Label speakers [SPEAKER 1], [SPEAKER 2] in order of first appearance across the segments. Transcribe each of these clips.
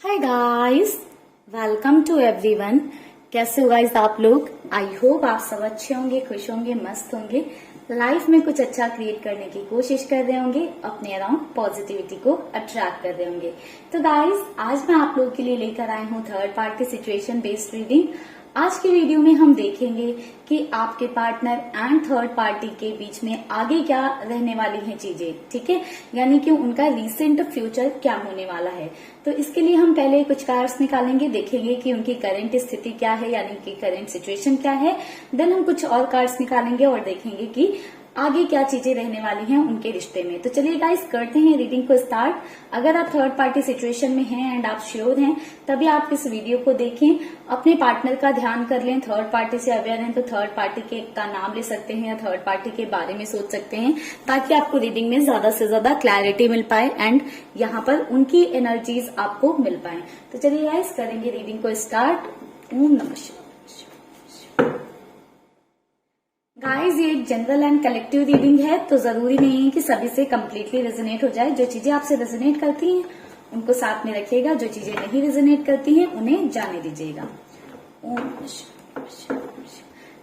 [SPEAKER 1] Hi guys, welcome to everyone. कैसे हो guys आप लोग? आई होप आप सब अच्छे होंगे, खुश होंगे, मस्त होंगे, लाइफ में कुछ अच्छा क्रिएट करने की कोशिश कर रहे होंगे, अपने अराउंड पॉजिटिविटी को अट्रैक्ट कर रहे होंगे। तो गाइस, आज मैं आप लोगों के लिए लेकर आई हूँ third party situation based reading. आज की वीडियो में हम देखेंगे कि आपके पार्टनर एंड थर्ड पार्टी के बीच में आगे क्या रहने वाली हैं चीजें, ठीक है, यानी कि उनका रीसेंट फ्यूचर क्या होने वाला है। तो इसके लिए हम पहले कुछ कार्ड्स निकालेंगे, देखेंगे कि उनकी करंट स्थिति क्या है, यानी कि करंट सिचुएशन क्या है। देन हम कुछ और कार्ड्स निकालेंगे और देखेंगे कि आगे क्या चीजें रहने वाली हैं उनके रिश्ते में। तो चलिए गाइस, करते हैं रीडिंग को स्टार्ट। अगर आप थर्ड पार्टी सिचुएशन में हैं एंड आप श्योर हैं, तभी आप इस वीडियो को देखें, अपने पार्टनर का ध्यान कर लें। थर्ड पार्टी से अवेयर हैं तो थर्ड पार्टी के का नाम ले सकते हैं या थर्ड पार्टी के बारे में सोच सकते हैं, ताकि आपको रीडिंग में ज्यादा से ज्यादा क्लैरिटी मिल पाए एंड यहाँ पर उनकी एनर्जीज आपको मिल पाए। तो चलिए गाइस, करेंगे रीडिंग को स्टार्ट। ओम नमः शिवाय। गाइस, ये एक जनरल एंड कलेक्टिव रीडिंग है, तो जरूरी नहीं है कि सभी से कम्प्लीटली रेजोनेट हो जाए। जो चीजें आपसे रेजोनेट करती हैं उनको साथ में रखिएगा, जो चीजें नहीं रेजोनेट करती हैं उन्हें जाने दीजिएगा।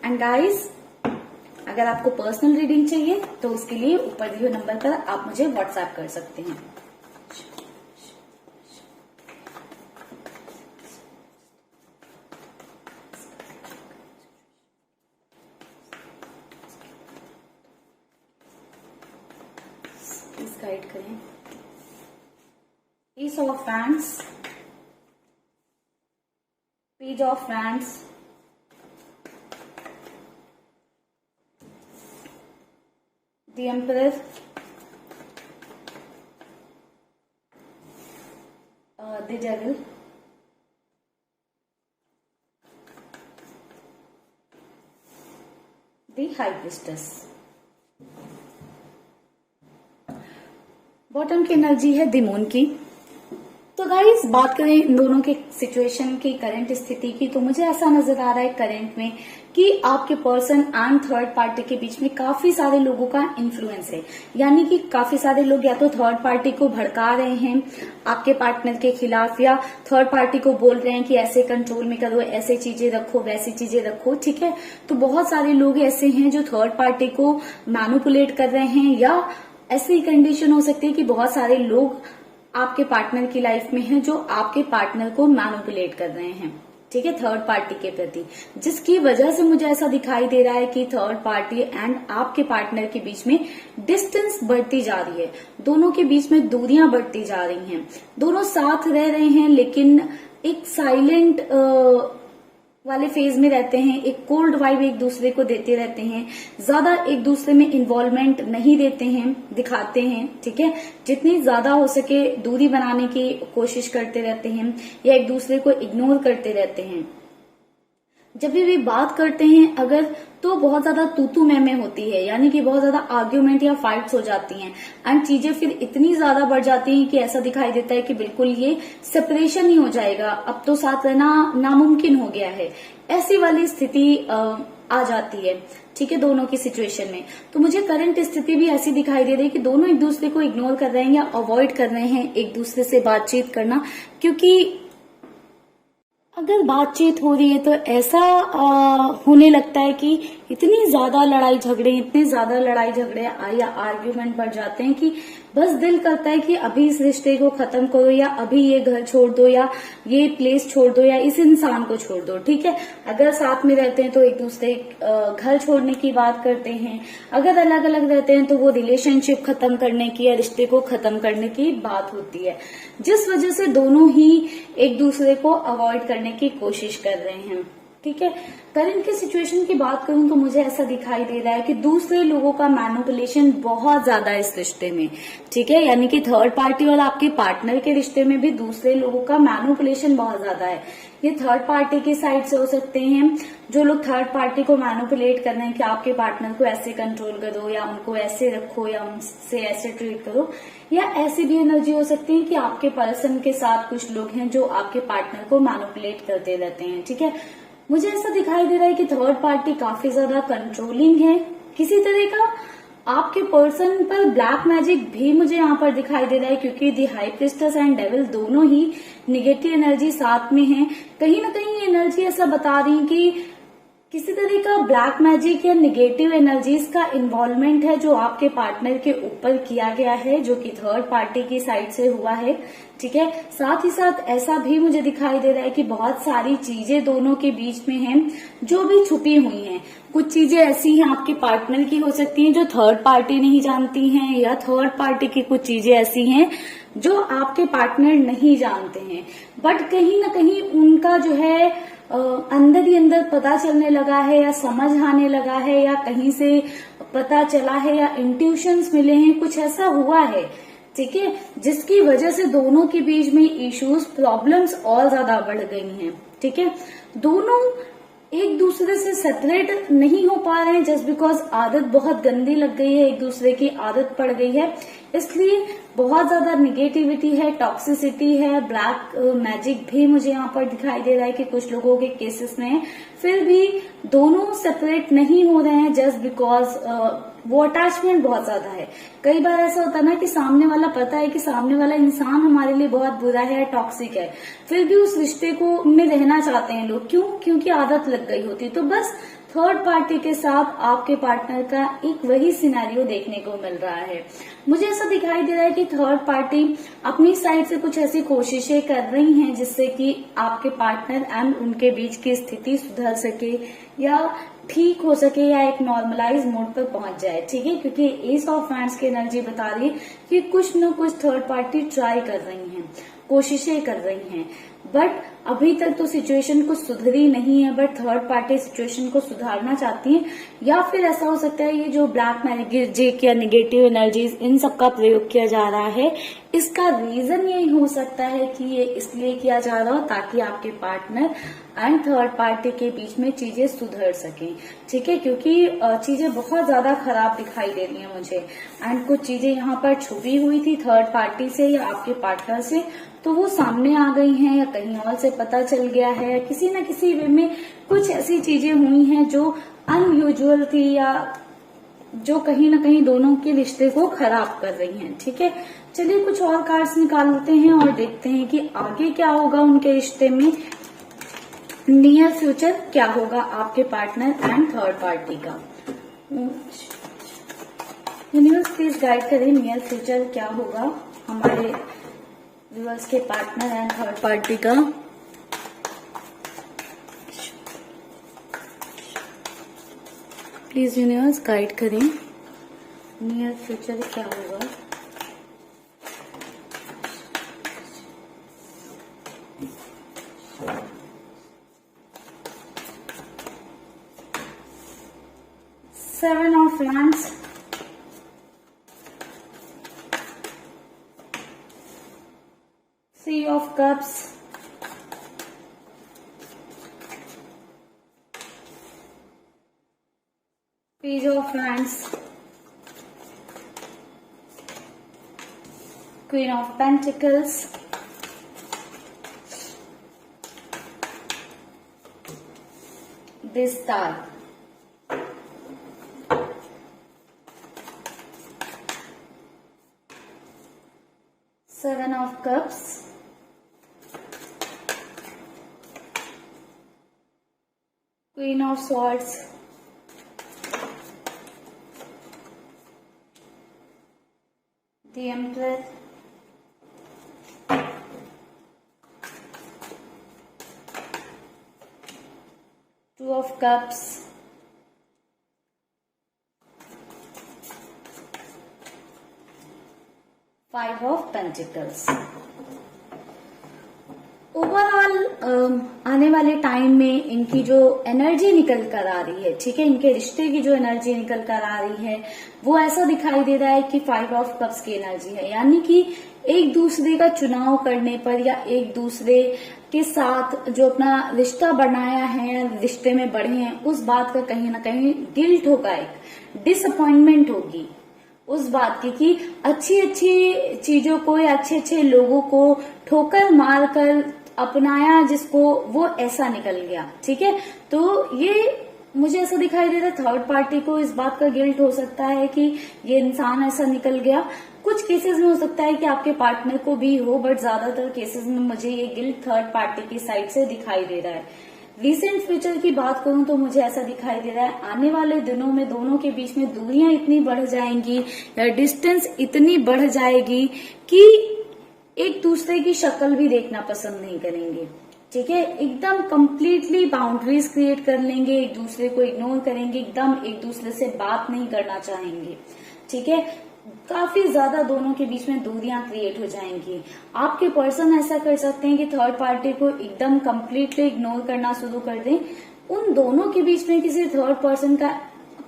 [SPEAKER 1] एंड गाइस, अगर आपको पर्सनल रीडिंग चाहिए तो उसके लिए ऊपर दिए हुए नंबर पर आप मुझे व्हाट्सएप कर सकते हैं। गाइड करें। Ace of Wands, Page of Wands, the Emperor, the Devil, the High Priestess। Bottom की एनर्जी है द मून की। तो गाइस, बात करें इन दोनों के सिचुएशन की, करंट स्थिति की, तो मुझे ऐसा नजर आ रहा है करंट में कि आपके पर्सन एंड थर्ड पार्टी के बीच में काफी सारे लोगों का इन्फ्लुएंस है। यानी कि काफी सारे लोग या तो थर्ड पार्टी को भड़का रहे हैं आपके पार्टनर के खिलाफ, या थर्ड पार्टी को बोल रहे हैं कि ऐसे कंट्रोल में करो, ऐसे चीजें रखो, वैसी चीजें रखो, ठीक है। तो बहुत सारे लोग ऐसे हैं जो थर्ड पार्टी को मैनिपुलेट कर रहे हैं, या ऐसी कंडीशन हो सकती है कि बहुत सारे लोग आपके पार्टनर की लाइफ में हैं जो आपके पार्टनर को मैनिपुलेट कर रहे हैं, ठीक है, थर्ड पार्टी के प्रति, जिसकी वजह से मुझे ऐसा दिखाई दे रहा है कि थर्ड पार्टी एंड आपके पार्टनर के बीच में डिस्टेंस बढ़ती जा रही है। दोनों के बीच में दूरियां बढ़ती जा रही हैं। दोनों साथ रह रहे हैं लेकिन एक साइलेंट वाले फेज में रहते हैं, एक कोल्ड वाइब एक दूसरे को देते रहते हैं, ज्यादा एक दूसरे में इन्वॉल्वमेंट नहीं देते हैं, दिखाते हैं, ठीक है। जितनी ज्यादा हो सके दूरी बनाने की कोशिश करते रहते हैं या एक दूसरे को इग्नोर करते रहते हैं। जब भी बात करते हैं अगर, तो बहुत ज्यादा तू मैं होती है, यानी कि बहुत ज्यादा आर्ग्यूमेंट या फाइट्स हो जाती हैं एंड चीजें फिर इतनी ज्यादा बढ़ जाती हैं कि ऐसा दिखाई देता है कि बिल्कुल ये सेपरेशन ही हो जाएगा, अब तो साथ रहना नामुमकिन हो गया है। ऐसी वाली स्थिति आ जाती है, ठीक है, दोनों की सिचुएशन में। तो मुझे करंट स्थिति भी ऐसी दिखाई दे रही है कि दोनों एक दूसरे को इग्नोर कर रहे हैं या अवॉइड कर रहे हैं एक दूसरे से बातचीत करना, क्योंकि अगर बातचीत हो रही है तो ऐसा होने लगता है कि इतनी ज्यादा लड़ाई झगड़े या आर्ग्यूमेंट बढ़ जाते हैं कि बस दिल करता है कि अभी इस रिश्ते को खत्म करो, या अभी ये घर छोड़ दो, या ये प्लेस छोड़ दो, या इस इंसान को छोड़ दो, ठीक है। अगर साथ में रहते हैं तो एक दूसरे घर छोड़ने की बात करते हैं, अगर अलग अलग रहते हैं तो वो रिलेशनशिप खत्म करने की या रिश्ते को खत्म करने की बात होती है, जिस वजह से दोनों ही एक दूसरे को अवॉइड करने की कोशिश कर रहे हैं, ठीक है। करंट की सिचुएशन की बात करूं तो मुझे ऐसा दिखाई दे रहा है कि दूसरे लोगों का मैनिपुलेशन बहुत ज्यादा है इस रिश्ते में, ठीक है, यानी कि थर्ड पार्टी और आपके पार्टनर के रिश्ते में भी दूसरे लोगों का मैनिपुलेशन बहुत ज्यादा है। ये थर्ड पार्टी की साइड से हो सकते हैं, जो लोग थर्ड पार्टी को मैनिपुलेट कर रहे हैं कि आपके पार्टनर को ऐसे कंट्रोल करो, या उनको ऐसे रखो, या उनसे ऐसे ट्रीट करो, या ऐसी भी एनर्जी हो सकती है कि आपके पर्सन के साथ कुछ लोग हैं जो आपके पार्टनर को मैनिपुलेट करते रहते हैं, ठीक है। मुझे ऐसा दिखाई दे रहा है कि थर्ड पार्टी काफी ज्यादा कंट्रोलिंग है, किसी तरह का आपके पर्सन पर ब्लैक मैजिक भी मुझे यहाँ पर दिखाई दे रहा है, क्योंकि दी हाई प्रिस्टेस एंड डेविल दोनों ही निगेटिव एनर्जी साथ में है। कहीं ना कहीं एनर्जी ऐसा बता रही है कि किसी तरह का ब्लैक मैजिक या निगेटिव एनर्जीज का इन्वॉल्वमेंट है जो आपके पार्टनर के ऊपर किया गया है, जो कि थर्ड पार्टी की साइड से हुआ है। ठीक है, साथ ही साथ ऐसा भी मुझे दिखाई दे रहा है कि बहुत सारी चीजें दोनों के बीच में हैं जो भी छुपी हुई हैं। कुछ चीजें ऐसी हैं आपके पार्टनर की हो सकती हैं जो थर्ड पार्टी नहीं जानती हैं, या थर्ड पार्टी की कुछ चीजें ऐसी हैं जो आपके पार्टनर नहीं जानते हैं, बट कहीं ना कहीं उनका जो है अंदर ही अंदर पता चलने लगा है, या समझ आने लगा है, या कहीं से पता चला है, या इंट्यूशंस मिले हैं, कुछ ऐसा हुआ है। ठीक है, जिसकी वजह से दोनों के बीच में इश्यूज, प्रॉब्लम्स और ज्यादा बढ़ गई हैं। ठीक है, दोनों एक दूसरे से सेपरेट नहीं हो पा रहे हैं जस्ट बिकॉज आदत बहुत गंदी लग गई है, एक दूसरे की आदत पड़ गई है, इसलिए बहुत ज्यादा निगेटिविटी है, टॉक्सिसिटी है, ब्लैक मैजिक भी मुझे यहाँ पर दिखाई दे रहा है कि कुछ लोगों के केसेस में फिर भी दोनों सेपरेट नहीं हो रहे हैं जस्ट बिकॉज वो अटैचमेंट बहुत ज्यादा है। कई बार ऐसा होता है ना कि सामने वाला पता है कि सामने वाला इंसान हमारे लिए बहुत बुरा है, टॉक्सिक है, फिर भी उस रिश्ते को में रहना चाहते हैं लोग। क्यों? क्योंकि आदत लग गई होती है। तो बस थर्ड पार्टी के साथ आपके पार्टनर का एक वही सिनेरियो देखने को मिल रहा है। मुझे ऐसा दिखाई दे रहा है कि थर्ड पार्टी अपनी साइड से कुछ ऐसी कोशिशें कर रही हैं जिससे कि आपके पार्टनर एंड उनके बीच की स्थिति सुधर सके, या ठीक हो सके, या एक नॉर्मलाइज मोड पर पहुंच जाए। ठीक है, क्योंकि एस ऑफ हैंड्स की एनर्जी बता रही है कि कुछ न कुछ थर्ड पार्टी ट्राई कर रही हैं, कोशिशें कर रही हैं, बट अभी तक तो सिचुएशन कुछ सुधरी नहीं है, बट थर्ड पार्टी सिचुएशन को सुधारना चाहती है। या फिर ऐसा हो सकता है ये जो ब्लैक मैजिक या निगेटिव एनर्जीज इन सब का प्रयोग किया जा रहा है, इसका रीजन यही हो सकता है कि ये इसलिए किया जा रहा हो ताकि आपके पार्टनर एंड थर्ड पार्टी के बीच में चीजें सुधर सकें। ठीक है, क्योंकि चीजें बहुत ज्यादा खराब दिखाई दे रही हैं मुझे, एंड कुछ चीजें यहाँ पर छुपी हुई थी थर्ड पार्टी से या आपके पार्टनर से, तो वो सामने आ गई हैं, या कहीं और से पता चल गया है, किसी न किसी वे में कुछ ऐसी चीजें हुई हैं जो अनयूजुअल थी, या जो कहीं ना कहीं दोनों के रिश्ते को खराब कर रही हैं। ठीक है, चलिए कुछ और कार्ड्स निकाल लेते हैं और देखते हैं कि आगे क्या होगा उनके रिश्ते में, नियर फ्यूचर क्या होगा आपके पार्टनर एंड थर्ड पार्टी का। यूनिवर्स प्लीज गाइड करें नियर फ्यूचर क्या होगा हमारे व्यूअर्स के पार्टनर एंड थर्ड पार्टी का। प्लीज यूनिवर्स गाइड करें नियर फ्यूचर क्या होगा। Seven of wands, Three of Cups, Page of Wands, Queen of Pentacles, the Star. Seven of Cups, Queen of Swords, the Emperor, Two of Cups, Five of Pentacles। Overall आने वाले time में इनकी जो energy निकल कर आ रही है, ठीक है, इनके रिश्ते की जो एनर्जी निकल कर आ रही है वो ऐसा दिखाई दे रहा है कि फाइव ऑफ कप्स की एनर्जी है, यानी कि एक दूसरे का चुनाव करने पर या एक दूसरे के साथ जो अपना रिश्ता बनाया है, रिश्ते में बढ़े हैं, उस बात का कहीं ना कहीं गिल्ट होगा, एक डिसअपॉइंटमेंट होगी उस बात की कि अच्छी अच्छी चीजों को या अच्छे अच्छे लोगों को ठोकर मार कर अपनाया जिसको, वो ऐसा निकल गया। ठीक है, तो ये मुझे ऐसा दिखाई दे रहा है थर्ड पार्टी को इस बात का गिल्ट हो सकता है कि ये इंसान ऐसा निकल गया। कुछ केसेस में हो सकता है कि आपके पार्टनर को भी हो, बट ज्यादातर केसेस में मुझे ये गिल्ट थर्ड पार्टी की साइड से दिखाई दे रहा है। रिसेंट फ्यूचर की बात करूं तो मुझे ऐसा दिखाई दे रहा है आने वाले दिनों में दोनों के बीच में दूरियां इतनी बढ़ जाएंगी या डिस्टेंस इतनी बढ़ जाएगी कि एक दूसरे की शक्ल भी देखना पसंद नहीं करेंगे। ठीक है, एकदम कंप्लीटली बाउंड्रीज क्रिएट कर लेंगे, एक दूसरे को इग्नोर करेंगे, एकदम एक दूसरे से बात नहीं करना चाहेंगे। ठीक है, काफी ज्यादा दोनों के बीच में दूरियां क्रिएट हो जाएंगी। आपके पर्सन ऐसा कर सकते हैं कि थर्ड पार्टी को एकदम कंप्लीटली इग्नोर करना शुरू कर दें। उन दोनों के बीच में किसी थर्ड पर्सन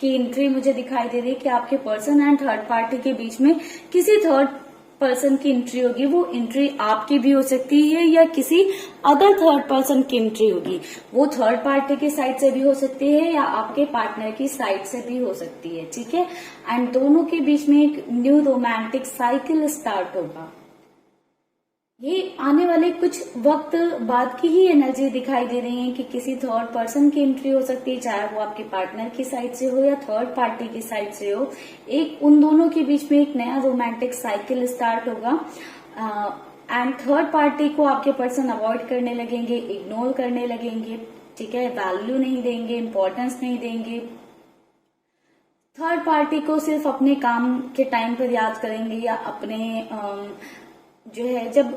[SPEAKER 1] की एंट्री मुझे दिखाई दे रही है कि आपके पर्सन एंड थर्ड पार्टी के बीच में किसी थर्ड पर्सन की एंट्री होगी। वो एंट्री आपकी भी हो सकती है या किसी अदर थर्ड पर्सन की एंट्री होगी। वो थर्ड पार्टी की साइड से भी हो सकती है या आपके पार्टनर की साइड से भी हो सकती है। ठीक है, एंड दोनों के बीच में एक न्यू रोमांटिक साइकिल स्टार्ट होगा। ये आने वाले कुछ वक्त बाद की ही एनर्जी दिखाई दे रही है कि किसी थर्ड पर्सन की एंट्री हो सकती है, चाहे वो आपके पार्टनर की साइड से हो या थर्ड पार्टी की साइड से हो। एक उन दोनों के बीच में एक नया रोमांटिक साइकिल स्टार्ट होगा एंड थर्ड पार्टी को आपके पर्सन अवॉइड करने लगेंगे, इग्नोर करने लगेंगे। ठीक है, वैल्यू नहीं देंगे, इंपॉर्टेंस नहीं देंगे। थर्ड पार्टी को सिर्फ अपने काम के टाइम पर याद करेंगे या अपने जो है जब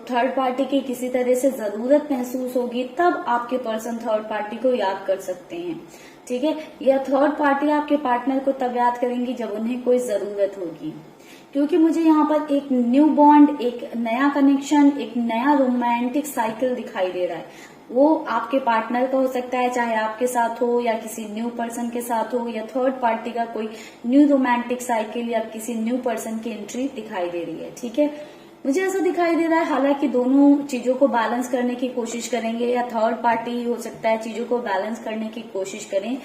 [SPEAKER 1] थर्ड पार्टी की किसी तरह से जरूरत महसूस होगी तब आपके पर्सन थर्ड पार्टी को याद कर सकते हैं। ठीक है, या थर्ड पार्टी आपके पार्टनर को तब याद करेंगी जब उन्हें कोई जरूरत होगी। क्योंकि मुझे यहाँ पर एक न्यू बॉन्ड, एक नया कनेक्शन, एक नया रोमांटिक साइकिल दिखाई दे रहा है। वो आपके पार्टनर का हो सकता है, चाहे आपके साथ हो या किसी न्यू पर्सन के साथ हो, या थर्ड पार्टी का कोई न्यू रोमांटिक साइकिल या किसी न्यू पर्सन की एंट्री दिखाई दे रही है। ठीक है, मुझे ऐसा दिखाई दे रहा है हालांकि दोनों चीजों को बैलेंस करने की कोशिश करेंगे या थर्ड पार्टी हो सकता है चीजों को बैलेंस करने की कोशिश करें,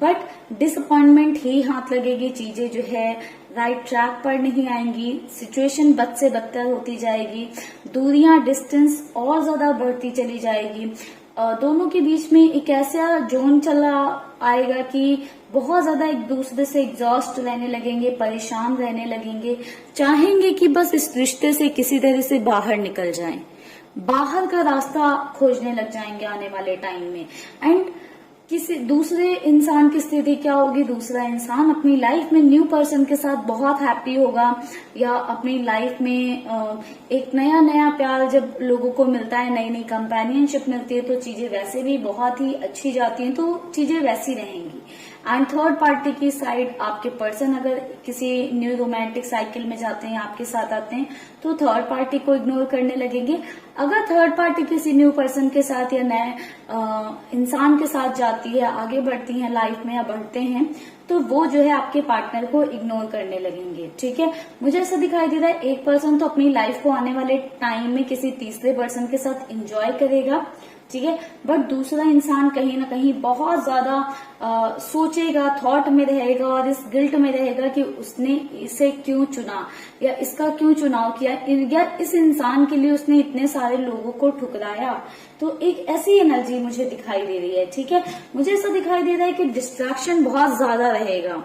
[SPEAKER 1] बट डिसअपॉइंटमेंट ही हाथ लगेगी। चीजें जो है राइट ट्रैक पर नहीं आएंगी, सिचुएशन बद से बदतर होती जाएगी, दूरियां, डिस्टेंस और ज्यादा बढ़ती चली जाएगी। दोनों के बीच में एक ऐसा जोन चला आएगा कि बहुत ज्यादा एक दूसरे से एग्जॉस्ट रहने लगेंगे, परेशान रहने लगेंगे, चाहेंगे कि बस इस रिश्ते से किसी तरह से बाहर निकल जाएं, बाहर का रास्ता खोजने लग जाएंगे आने वाले टाइम में। एंड किसी दूसरे इंसान की स्थिति क्या होगी, दूसरा इंसान अपनी लाइफ में न्यू पर्सन के साथ बहुत हैप्पी होगा या अपनी लाइफ में एक नया नया प्यार जब लोगों को मिलता है, नई नई कंपेनियनशिप मिलती है तो चीजें वैसे भी बहुत ही अच्छी जाती हैं, तो चीजें वैसी रहेंगी। एंड थर्ड पार्टी की साइड आपके पर्सन अगर किसी न्यू रोमांटिक साइकिल में जाते हैं, आपके साथ आते हैं, तो थर्ड पार्टी को इग्नोर करने लगेंगे। अगर थर्ड पार्टी किसी न्यू पर्सन के साथ या नए इंसान के साथ जाती है, आगे बढ़ती है लाइफ में या बढ़ते हैं, तो वो जो है आपके पार्टनर को इग्नोर करने लगेंगे। ठीक है, मुझे ऐसा दिखाई दे रहा है एक पर्सन तो अपनी लाइफ को आने वाले टाइम में किसी तीसरे पर्सन के साथ एंजॉय करेगा। ठीक है, बट दूसरा इंसान कहीं ना कहीं बहुत ज्यादा सोचेगा, थॉट में रहेगा और इस गिल्ट में रहेगा कि उसने इसे क्यों चुना या इसका क्यों चुनाव किया या इस इंसान के लिए उसने इतने सारे लोगों को ठुकराया। तो एक ऐसी एनर्जी मुझे दिखाई दे रही है। ठीक है, मुझे ऐसा दिखाई दे रहा है कि डिस्ट्रैक्शन बहुत ज्यादा रहेगा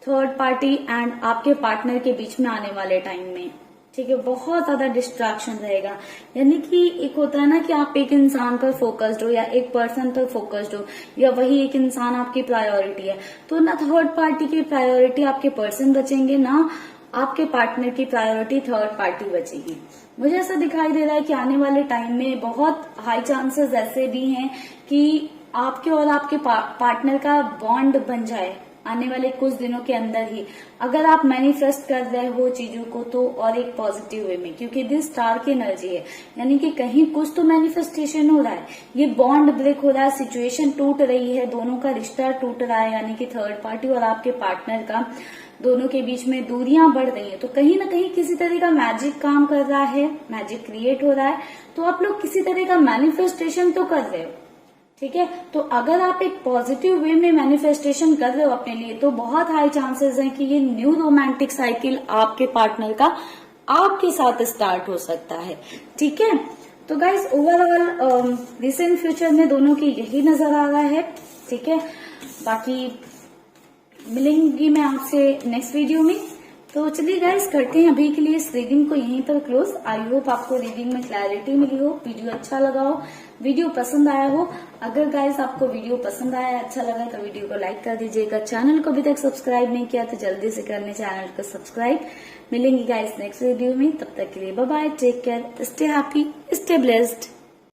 [SPEAKER 1] थर्ड पार्टी एंड आपके पार्टनर के बीच में आने वाले टाइम में। ठीक है, बहुत ज्यादा डिस्ट्रैक्शन रहेगा। यानी कि एक होता है ना कि आप एक इंसान पर फोकस्ड हो या एक पर्सन पर फोकस्ड हो या वही एक इंसान आपकी प्रायोरिटी है, तो ना थर्ड पार्टी की प्रायोरिटी आपके पर्सन बचेंगे, ना आपके पार्टनर की प्रायोरिटी थर्ड पार्टी बचेगी। मुझे ऐसा दिखाई दे रहा है कि आने वाले टाइम में बहुत हाई चांसेस ऐसे भी हैं कि आपके और आपके पार्टनर का बॉन्ड बन जाए आने वाले कुछ दिनों के अंदर ही, अगर आप मैनिफेस्ट कर रहे हो चीजों को तो, और एक पॉजिटिव वे में, क्योंकि दिस स्टार की एनर्जी है। यानी कि कहीं कुछ तो मैनिफेस्टेशन हो रहा है, ये बॉन्ड ब्रेक हो रहा है, सिचुएशन टूट रही है, दोनों का रिश्ता टूट रहा है, यानी कि थर्ड पार्टी और आपके पार्टनर का दोनों के बीच में दूरियां बढ़ रही है। तो कहीं ना कहीं किसी तरह का मैजिक काम कर रहा है, मैजिक क्रिएट हो रहा है, तो आप लोग किसी तरह का मैनिफेस्टेशन तो कर रहे हो। ठीक है, तो अगर आप एक पॉजिटिव वे में मैनिफेस्टेशन कर रहे हो अपने लिए, तो बहुत हाई चांसेस हैं कि ये न्यू रोमांटिक साइकिल आपके पार्टनर का आपके साथ स्टार्ट हो सकता है। ठीक है, तो गाइस ओवरऑल रिसेंट फ्यूचर में दोनों की यही नजर आ रहा है। ठीक है, बाकी मिलेंगी मैं आपसे नेक्स्ट वीडियो में। तो चलिए गाइस, करते हैं अभी के लिए इस रीडिंग को यहीं पर क्लोज। आई होप आपको रीडिंग में क्लैरिटी मिली हो, वीडियो अच्छा लगा हो, वीडियो पसंद आया हो। अगर गाइस आपको वीडियो पसंद आया, अच्छा लगा तो वीडियो को लाइक कर दीजिएगा। चैनल को अभी तक सब्सक्राइब नहीं किया तो जल्दी से करने चैनल को सब्सक्राइब। मिलेंगे गाइस नेक्स्ट वीडियो में, तब तक के लिए bye bye, take care, stay happy, stay blessed.